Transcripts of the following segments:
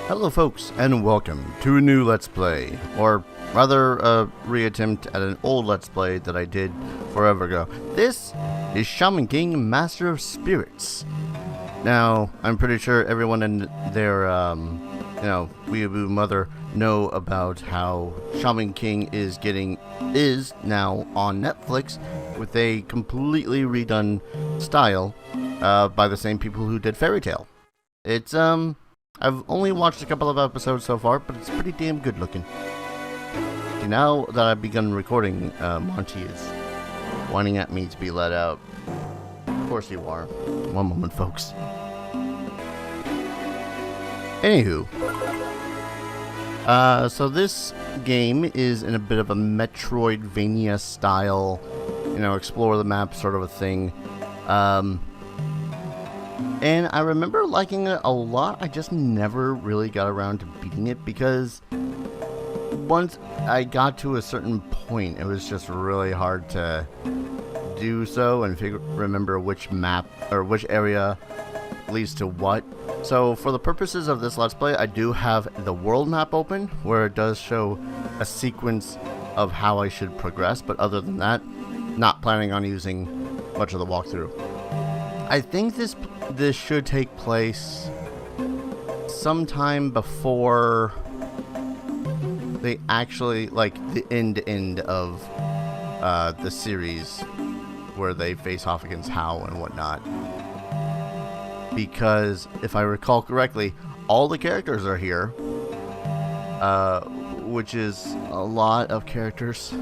Hello folks, and welcome to a new Let's Play, or rather a reattempt at an old Let's Play that I did forever ago. This is Shaman King, Master of Spirits. Now, I'm pretty sure everyone in their, weeaboo mother know about how Shaman King is now on Netflix with a completely redone style by the same people who did Fairy Tail. It's, I've only watched a couple of episodes so far, but it's pretty damn good looking. Now that I've begun recording, Monty is whining at me to be let out. Of course you are. One moment, folks. Anywho. So this game is in a bit of a Metroidvania style, explore the map sort of a thing. And I remember liking it a lot. I just never really got around to beating it because once I got to a certain point, it was just really hard to do so and remember which map or which area leads to what. So for the purposes of this Let's Play, I do have the world map open where it does show a sequence of how I should progress, but other than that, not planning on using much of the walkthrough. I think this should take place sometime before they actually, like, the end of the series where they face off against Hao and whatnot. Because, if I recall correctly, all the characters are here, which is a lot of characters.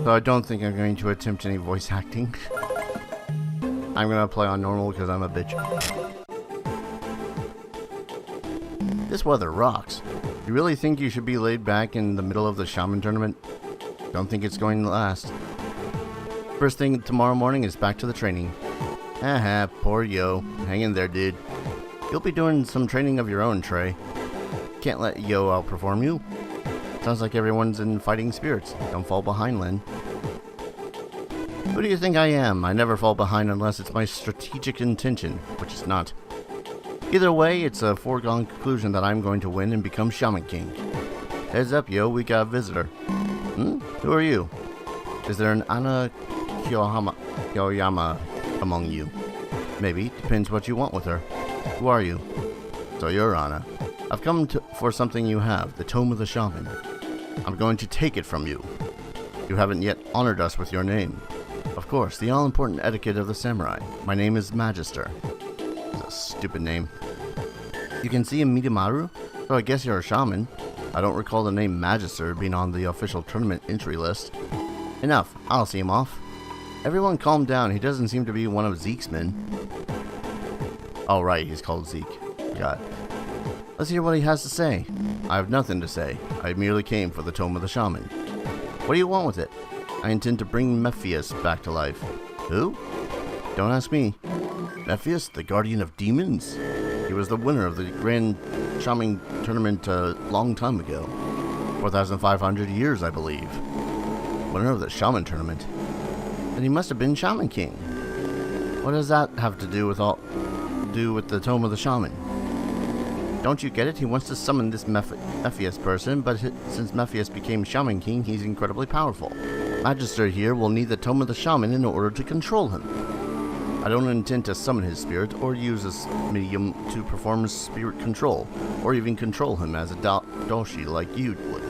So I don't think I'm going to attempt any voice acting. I'm gonna play on normal because I'm a bitch. This weather rocks. You really think you should be laid back in the middle of the Shaman tournament? Don't think it's going to last. First thing tomorrow morning is back to the training. Haha, poor Yo. Hang in there, dude. You'll be doing some training of your own, Trey. Can't let Yo outperform you. Sounds like everyone's in fighting spirits. Don't fall behind, Lin. Who do you think I am? I never fall behind unless it's my strategic intention, which is not. Either way, it's a foregone conclusion that I'm going to win and become Shaman King. Heads up, Yo, we got a visitor. Who are you? Is there an Ana Kyoyama among you? Maybe, depends what you want with her. Who are you? So you're Ana. I've come for something you have, the Tome of the Shaman. I'm going to take it from you. You haven't yet honored us with your name. Of course, the all-important etiquette of the samurai. My name is Magister. That's a stupid name. You can see a Midamaru? So I guess you're a shaman. I don't recall the name Magister being on the official tournament entry list. Enough, I'll see him off. Everyone calm down, he doesn't seem to be one of Zeke's men. Oh right, he's called Zeke. God. Let's hear what he has to say. I have nothing to say. I merely came for the Tome of the Shaman. What do you want with it? I intend to bring Mephius back to life. Who? Don't ask me. Mephius, the guardian of demons? He was the winner of the Grand Shaman tournament a long time ago. 4,500 years, I believe. Winner of the Shaman tournament? Then he must have been Shaman King. What does that have to do with the Tome of the Shaman? Don't you get it? He wants to summon this Mephius person, but since Mephius became Shaman King, he's incredibly powerful. Magister here will need the Tome of the Shaman in order to control him. I don't intend to summon his spirit or use this medium to perform spirit control, or even control him as a doshi like you would.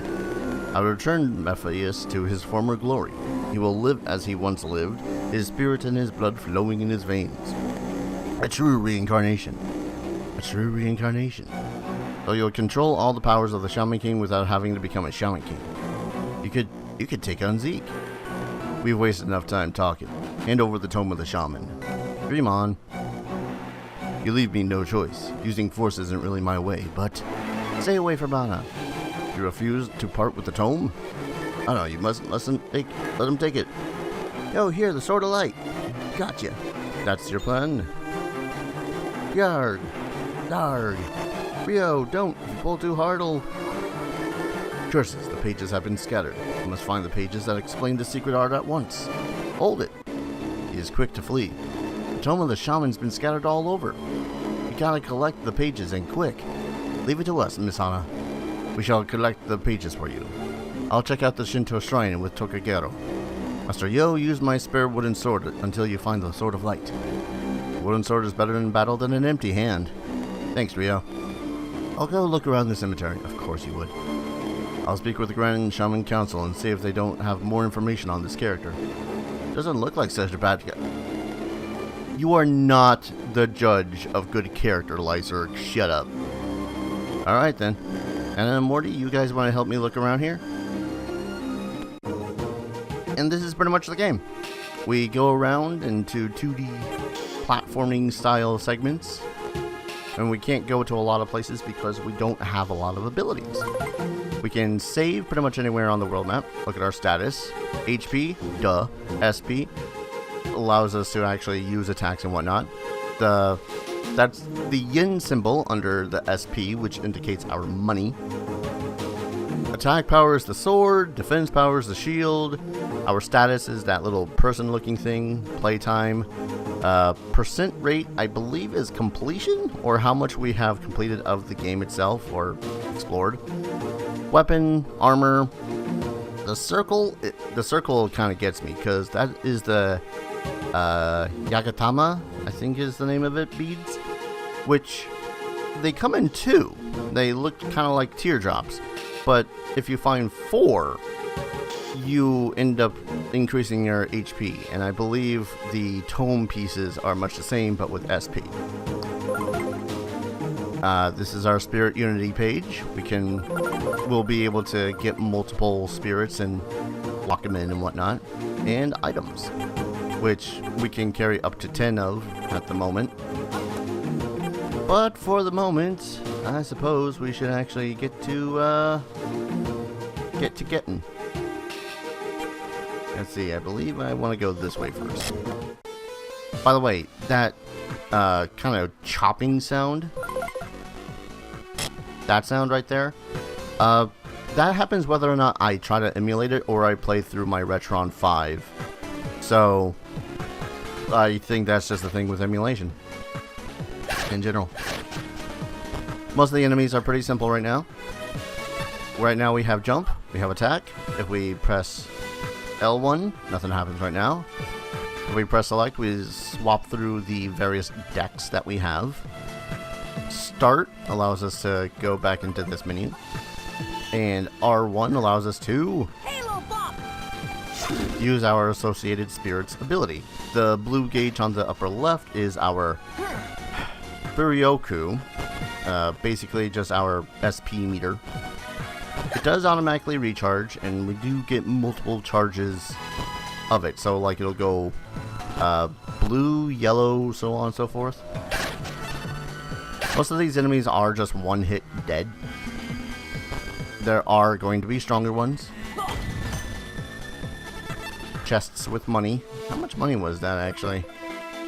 I will return Mephius to his former glory. He will live as he once lived, his spirit and his blood flowing in his veins. A true reincarnation. A true reincarnation. So you'll control all the powers of the Shaman King without having to become a Shaman King. You could take on Zeke. We've wasted enough time talking. Hand over the Tome of the Shaman. Dream on. You leave me no choice. Using force isn't really my way, but stay away from Ana. You refuse to part with the tome? Oh no, you mustn't let him take it. Yo, here, the Sword of Light. Gotcha. That's your plan? Yarg. Darg. Rio, don't. If you pull too hard, Curses, the pages have been scattered. I must find the pages that explain the secret art at once. Hold it. He is quick to flee. The Tome of the Shaman's been scattered all over. You gotta collect the pages and quick. Leave it to us, Miss Hana. We shall collect the pages for you. I'll check out the Shinto shrine with Tokagero. Master Yo, use my spare wooden sword until you find the Sword of Light. A wooden sword is better in battle than an empty hand. Thanks, Ryo. I'll go look around the cemetery. Of course you would. I'll speak with the Grand Shaman Council and see if they don't have more information on this character. Doesn't look like such a bad guy. You are not the judge of good character, Lyserg. Shut up. Alright then. And then Morty, you guys want to help me look around here? And this is pretty much the game. We go around into 2D platforming style segments. And we can't go to a lot of places because we don't have a lot of abilities. We can save pretty much anywhere on the world map. Look at our status. HP, duh. SP allows us to actually use attacks and whatnot. That's the yin symbol under the SP, which indicates our money. Attack power is the sword, defense power is the shield. Our status is that little person looking thing, playtime. Percent rate, I believe, is completion, or how much we have completed of the game itself, or explored. Weapon, armor, the circle kind of gets me, because that is the Yagatama, I think is the name of it, beads, which they come in 2. They look kind of like teardrops, but if you find 4, you end up increasing your HP, and I believe the tome pieces are much the same, but with SP. This is our Spirit Unity page. We'll be able to get multiple spirits and lock them in and whatnot, and items, which we can carry up to 10 of at the moment. But for the moment, I suppose we should actually get to getting. Let's see, I believe I want to go this way first. By the way, that kind of chopping sound, that sound right there, that happens whether or not I try to emulate it or I play through my Retron 5. So, I think that's just the thing with emulation in general. Most of the enemies are pretty simple right now. Right now we have jump, we have attack. If we press L1, nothing happens right now. If we press select, we swap through the various decks that we have. Start allows us to go back into this menu. And R1 allows us to use our associated spirits ability. The blue gauge on the upper left is our Buryoku, basically just our SP meter. It does automatically recharge, and we do get multiple charges of it. So, like, it'll go blue, yellow, so on and so forth. Most of these enemies are just one hit dead. There are going to be stronger ones. Chests with money. How much money was that, actually?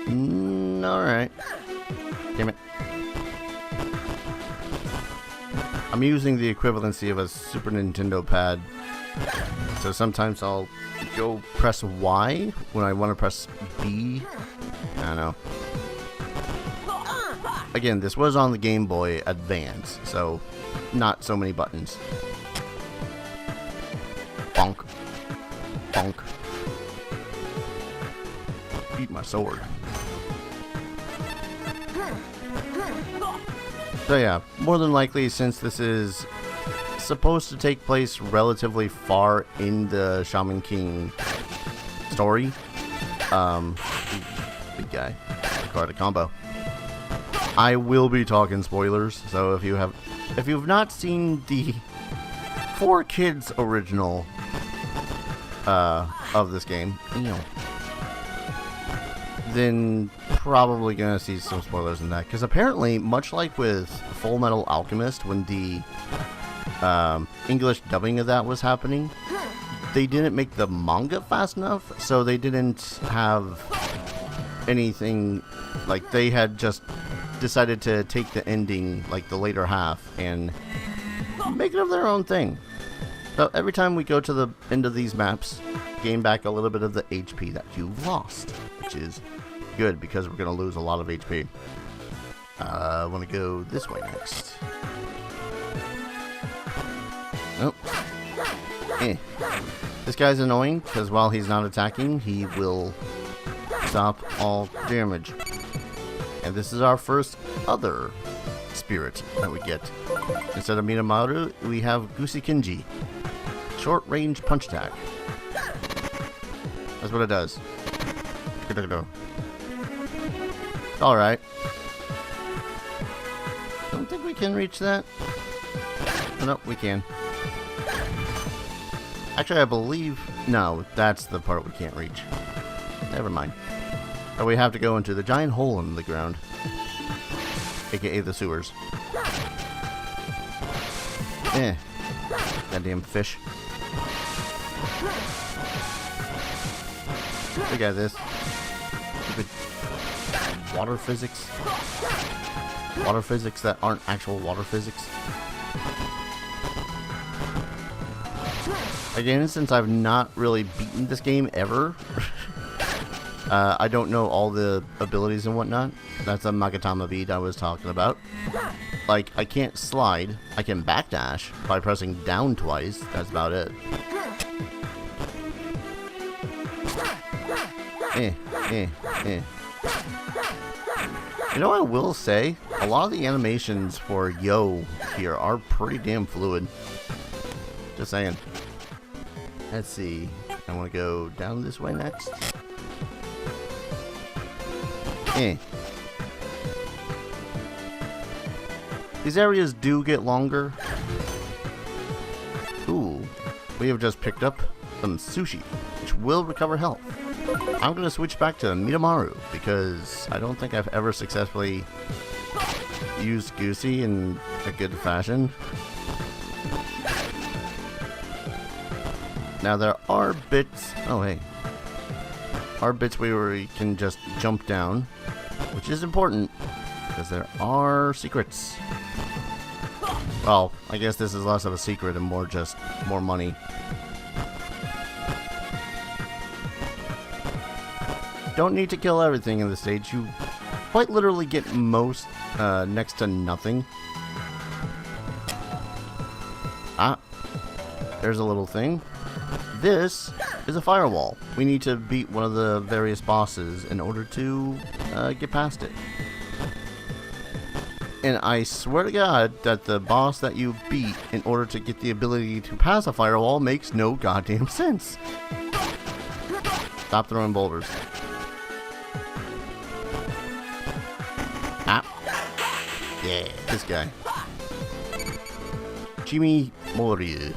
Alright. Damn it. I'm using the equivalency of a Super Nintendo pad. So sometimes I'll go press Y when I want to press B. I don't know. Again, this was on the Game Boy Advance, so not so many buttons. Bonk. Bonk. Eat my sword. So yeah, more than likely, since this is supposed to take place relatively far in the Shaman King story, big guy, card a combo. I will be talking spoilers, so if you've not seen the 4Kids original of this game, then probably gonna see some spoilers in that, because apparently, much like with Full Metal Alchemist, when the English dubbing of that was happening, they didn't make the manga fast enough, so they didn't have anything, like, they had just decided to take the ending, like the later half, and make it of their own thing. So every time we go to the end of these maps, gain back a little bit of the HP that you lost, which is good because we're going to lose a lot of HP. I want to go this way next. Nope. This guy's annoying because while he's not attacking, he will stop all damage. And this is our first other spirit that we get. Instead of Minamaru, we have Gusikinji. Short range punch attack. That's what it does. Alright. Don't think we can reach that. Oh, no, we can. Actually, I believe... No, that's the part we can't reach. Never mind. Or we have to go into the giant hole in the ground. AKA the sewers. Goddamn fish. We got this. Stupid water physics. Water physics that aren't actual water physics. Again, since I've not really beaten this game ever, I don't know all the abilities and whatnot. That's a Magatama bead I was talking about. Like, I can't slide. I can backdash by pressing down twice. That's about it. You know what I will say? A lot of the animations for Yo here are pretty damn fluid. Just saying. Let's see. I want to go down this way next. These areas do get longer. Ooh. We have just picked up some sushi, which will recover health. I'm going to switch back to Minamaru, because I don't think I've ever successfully used Goosey in a good fashion. Now there are bits... Oh, hey. Are bits where we can just jump down, which is important, because there are secrets. Well, I guess this is less of a secret and more just more money. Don't need to kill everything in the stage. You quite literally get most next to nothing. Ah, there's a little thing. This is a firewall. We need to beat one of the various bosses in order to get past it. And I swear to God that the boss that you beat in order to get the ability to pass a firewall makes no goddamn sense. Stop throwing boulders. Ah. Yeah, this guy. Jimmy Mori.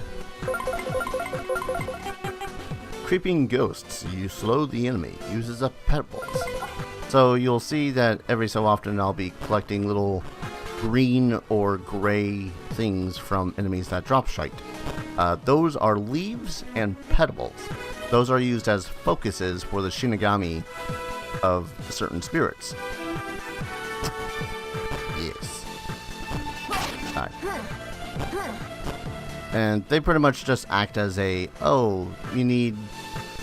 Creeping ghosts. You slow the enemy. Uses up pebbles. So you'll see that every so often I'll be collecting little green or gray things from enemies that drop shite. Those are leaves and pebbles. Those are used as focuses for the Shinigami of certain spirits. Yes. Right. And they pretty much just act as a, oh, you need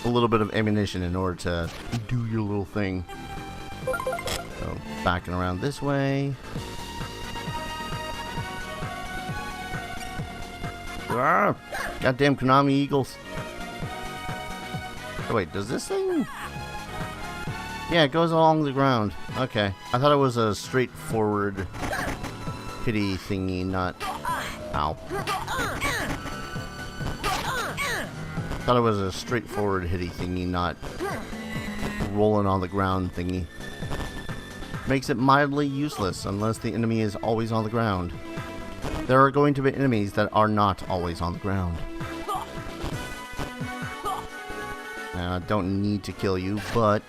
a little bit of ammunition in order to do your little thing. So, backing around this way. Ah, goddamn Konami Eagles. Oh, wait, does this thing? Yeah, it goes along the ground. Okay. I thought it was a straightforward pity thingy, not... Ow. I thought it was a straightforward hitty thingy, not rolling on the ground thingy. Makes it mildly useless unless the enemy is always on the ground. There are going to be enemies that are not always on the ground. I don't need to kill you, but...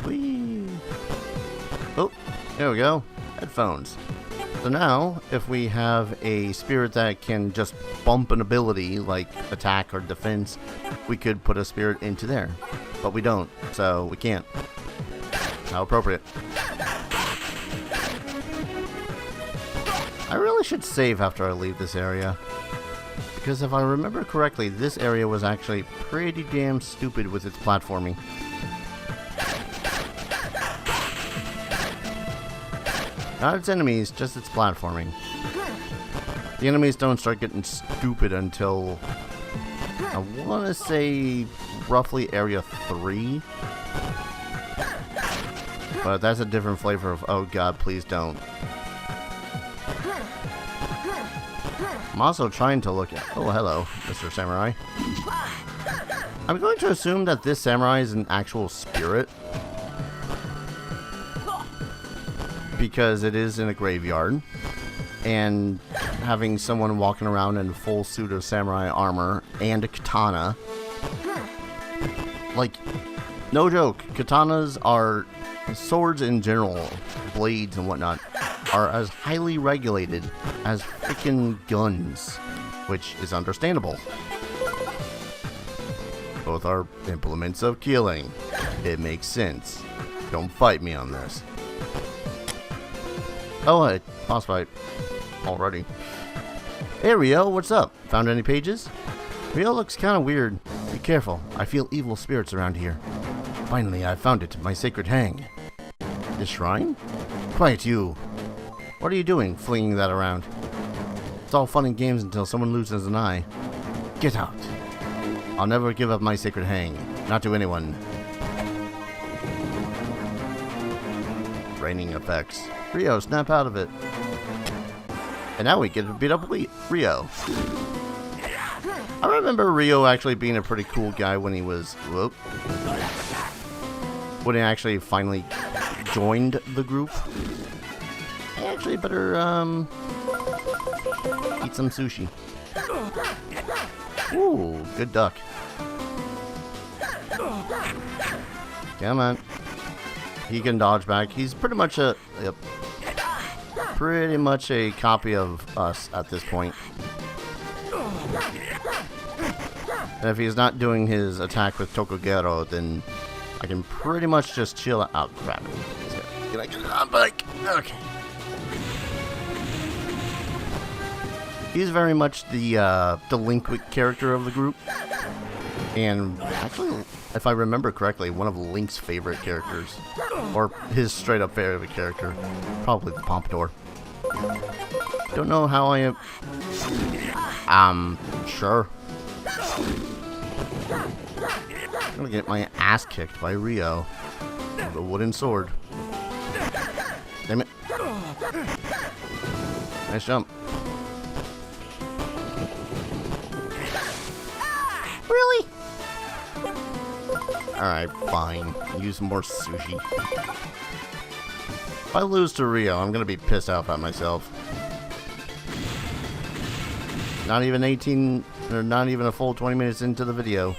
Whee! Oh, there we go. Headphones. So now, if we have a spirit that can just bump an ability, like attack or defense, we could put a spirit into there. But we don't, so we can't. How appropriate. I really should save after I leave this area. Because if I remember correctly, this area was actually pretty damn stupid with its platforming. Not its enemies, just its platforming. The enemies don't start getting stupid until, I want to say, roughly area 3. But that's a different flavor of, oh god, please don't. I'm also trying to look at, oh hello, Mr. Samurai. I'm going to assume that this samurai is an actual spirit. Because it is in a graveyard. And having someone walking around in a full suit of samurai armor and a katana. Like, no joke, katanas are, swords in general, blades and whatnot, are as highly regulated as freaking guns, which is understandable. Both are implements of killing. It makes sense. Don't fight me on this. Oh, a boss fight. Already. Hey Rio, what's up? Found any pages? Rio looks kind of weird. Be careful. I feel evil spirits around here. Finally, I found it. My sacred hang. This shrine? Quiet you. What are you doing, flinging that around? It's all fun and games until someone loses an eye. Get out. I'll never give up my sacred hang. Not to anyone. Draining effects. Rio, snap out of it. And now we get to beat up Rio. I remember Rio actually being a pretty cool guy when he was... Whoop. When he actually finally joined the group. I actually better, eat some sushi. Ooh, good duck. Come on. He can dodge back. He's pretty much a... Yep. Pretty much a copy of us at this point. And if he's not doing his attack with Tokugero, then I can pretty much just chill out. Oh, crap. Can I get on back? Okay. He's very much the delinquent character of the group. And actually, if I remember correctly, one of Link's favorite characters. Or his straight up favorite character. Probably the Pompadour. Don't know how I am. Sure. I'm gonna get my ass kicked by Rio with a wooden sword. Damn it. Nice jump. Really? Alright, fine. Use more sushi. If I lose to Rio, I'm gonna be pissed off at myself. Not even 18, or not even a full 20 minutes into the video.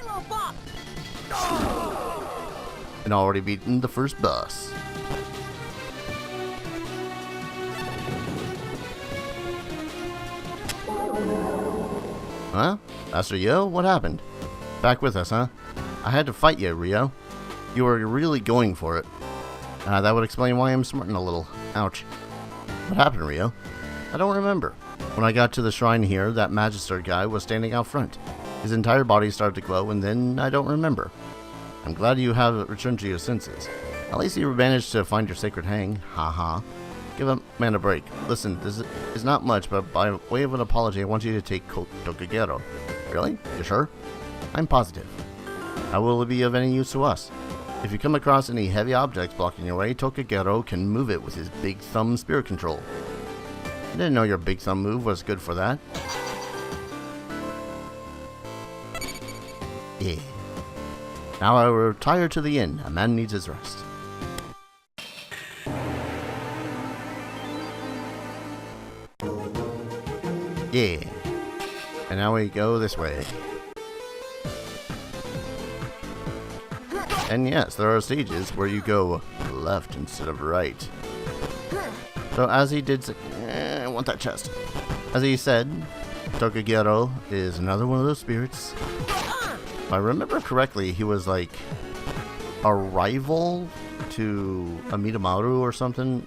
And already beaten the first boss. Huh? Master Yo? What happened? Back with us, huh? I had to fight you, Rio. You were really going for it. That would explain why I'm smarting a little. Ouch. What happened, Rio? I don't remember. When I got to the shrine here, that Magister guy was standing out front. His entire body started to glow, and then I don't remember. I'm glad you have returned to your senses. At least you managed to find your sacred hang. Haha. Give a man a break. Listen, this is not much, but by way of an apology, I want you to take Tokugero. Really? You sure? I'm positive. How will it be of any use to us? If you come across any heavy objects blocking your way, Tokugero can move it with his big thumb spirit control. I didn't know your big thumb move was good for that. Yeah. Now I will retire to the inn. A man needs his rest. Yeah. And now we go this way. And yes, there are stages where you go left instead of right. So as he did say, I want that chest. As he said, Tokugero is another one of those spirits. If I remember correctly, he was like a rival to Amidamaru or something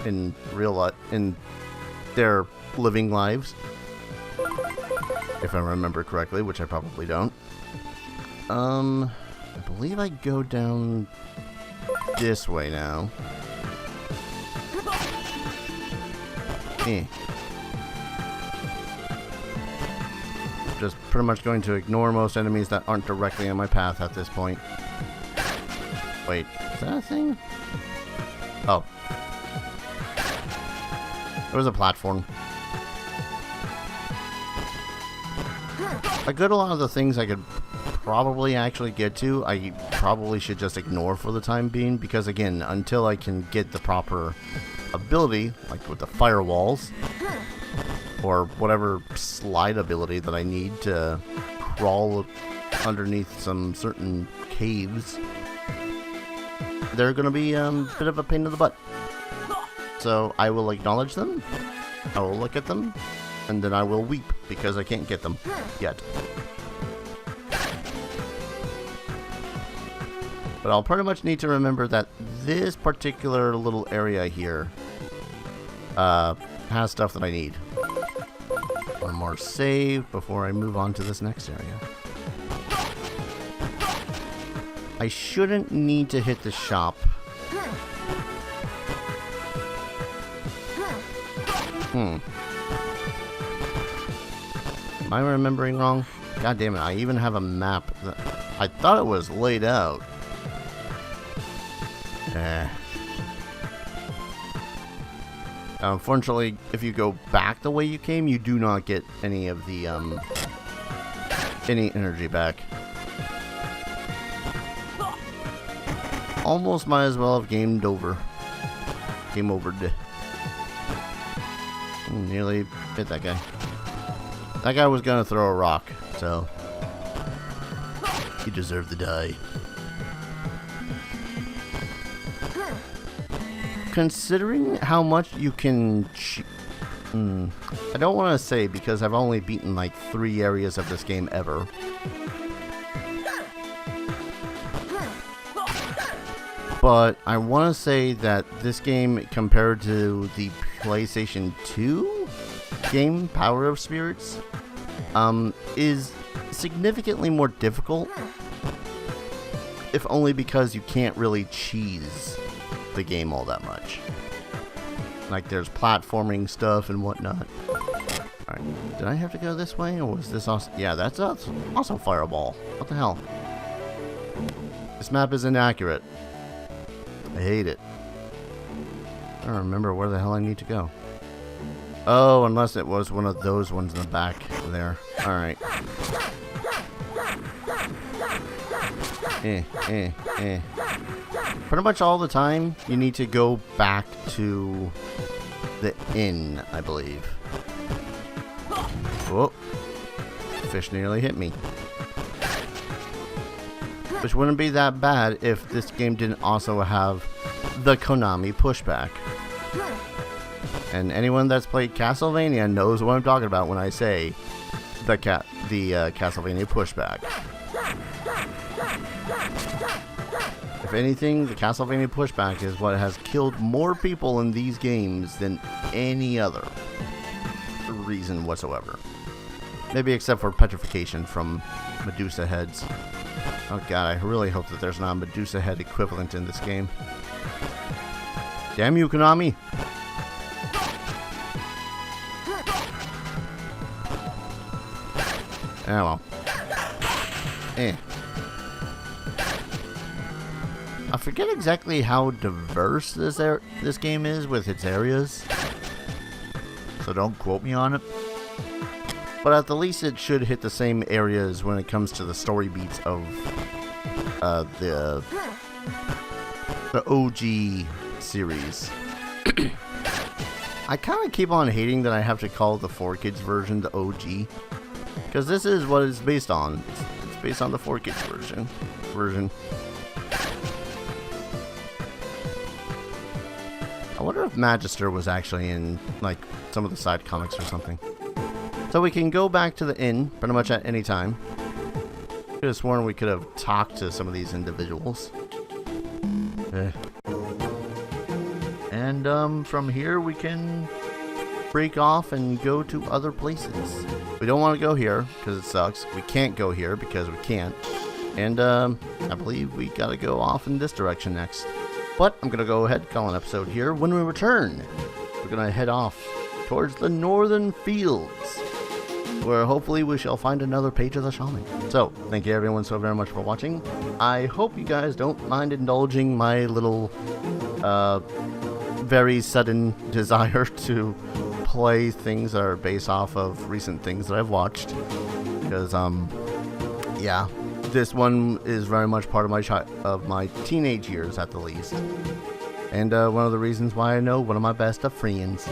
in real life, in their living lives. If I remember correctly, which I probably don't. I believe I go down this way now. Eh. Just pretty much going to ignore most enemies that aren't directly on my path at this point. Wait, is that a thing? Oh. It was a platform. A good lot of the things I could probably actually get to, I probably should just ignore for the time being, because again, until I can get the proper ability, like with the firewalls, or whatever slide ability that I need to crawl underneath some certain caves, they're going to be a bit of a pain in the butt. So I will acknowledge them, I will look at them, and then I will weep because I can't get them yet. But I'll pretty much need to remember that this particular little area here has stuff that I need. One more save before I move on to this next area. I shouldn't need to hit the shop. Am I remembering wrong? God damn it, I even have a map. I thought it was laid out. Unfortunately, if you go back the way you came, you do not get any of the, any energy back. Almost might as well have gamed over. Game overed. Nearly hit that guy. That guy was gonna throw a rock, so he deserved to die. Considering how much you can I don't want to say, because I've only beaten like 3 areas of this game ever. But I want to say that this game, compared to the PlayStation 2 game, Power of Spirits, is significantly more difficult. If only because you can't really cheese the game all that much. Like, there's platforming stuff and whatnot. Alright, did I have to go this way, or was this also... Yeah, that's also Fireball. What the hell? This map is inaccurate. I hate it. I don't remember where the hell I need to go. Oh, unless it was one of those ones in the back there. Alright. Pretty much all the time, you need to go back to the inn, I believe. Whoa. Fish nearly hit me. Which wouldn't be that bad if this game didn't also have the Konami pushback. And anyone that's played Castlevania knows what I'm talking about when I say the Castlevania pushback. If anything, the Castlevania pushback is what has killed more people in these games than any other reason whatsoever. Maybe except for petrification from Medusa heads. Oh god, I really hope that there's not a Medusa head equivalent in this game. Damn you, Konami! Oh well. I forget exactly how diverse this game is with its areas, so don't quote me on it. But at the least it should hit the same areas when it comes to the story beats of the OG series. I kind of keep on hating that I have to call the 4Kids version the OG, because this is what it's based on. It's based on the 4Kids version. I wonder if Magister was actually in, like, some of the side comics or something. So we can go back to the inn pretty much at any time. Could have sworn we could have talked to some of these individuals. And from here we can break off and go to other places. We don't want to go here because it sucks. We can't go here because we can't. And I believe we gotta go off in this direction next. But I'm gonna go ahead and call an episode here. When we return, we're gonna head off towards the northern fields, where hopefully we shall find another page of the Shaman. So, thank you everyone so very much for watching. I hope you guys don't mind indulging my little, very sudden desire to play things that are based off of recent things that I've watched. Because, yeah, this one is very much part of my teenage years at the least. And one of the reasons why I know one of my best of friends.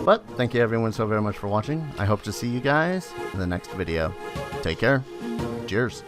But thank you everyone so very much for watching. I hope to see you guys in the next video. Take care. Cheers.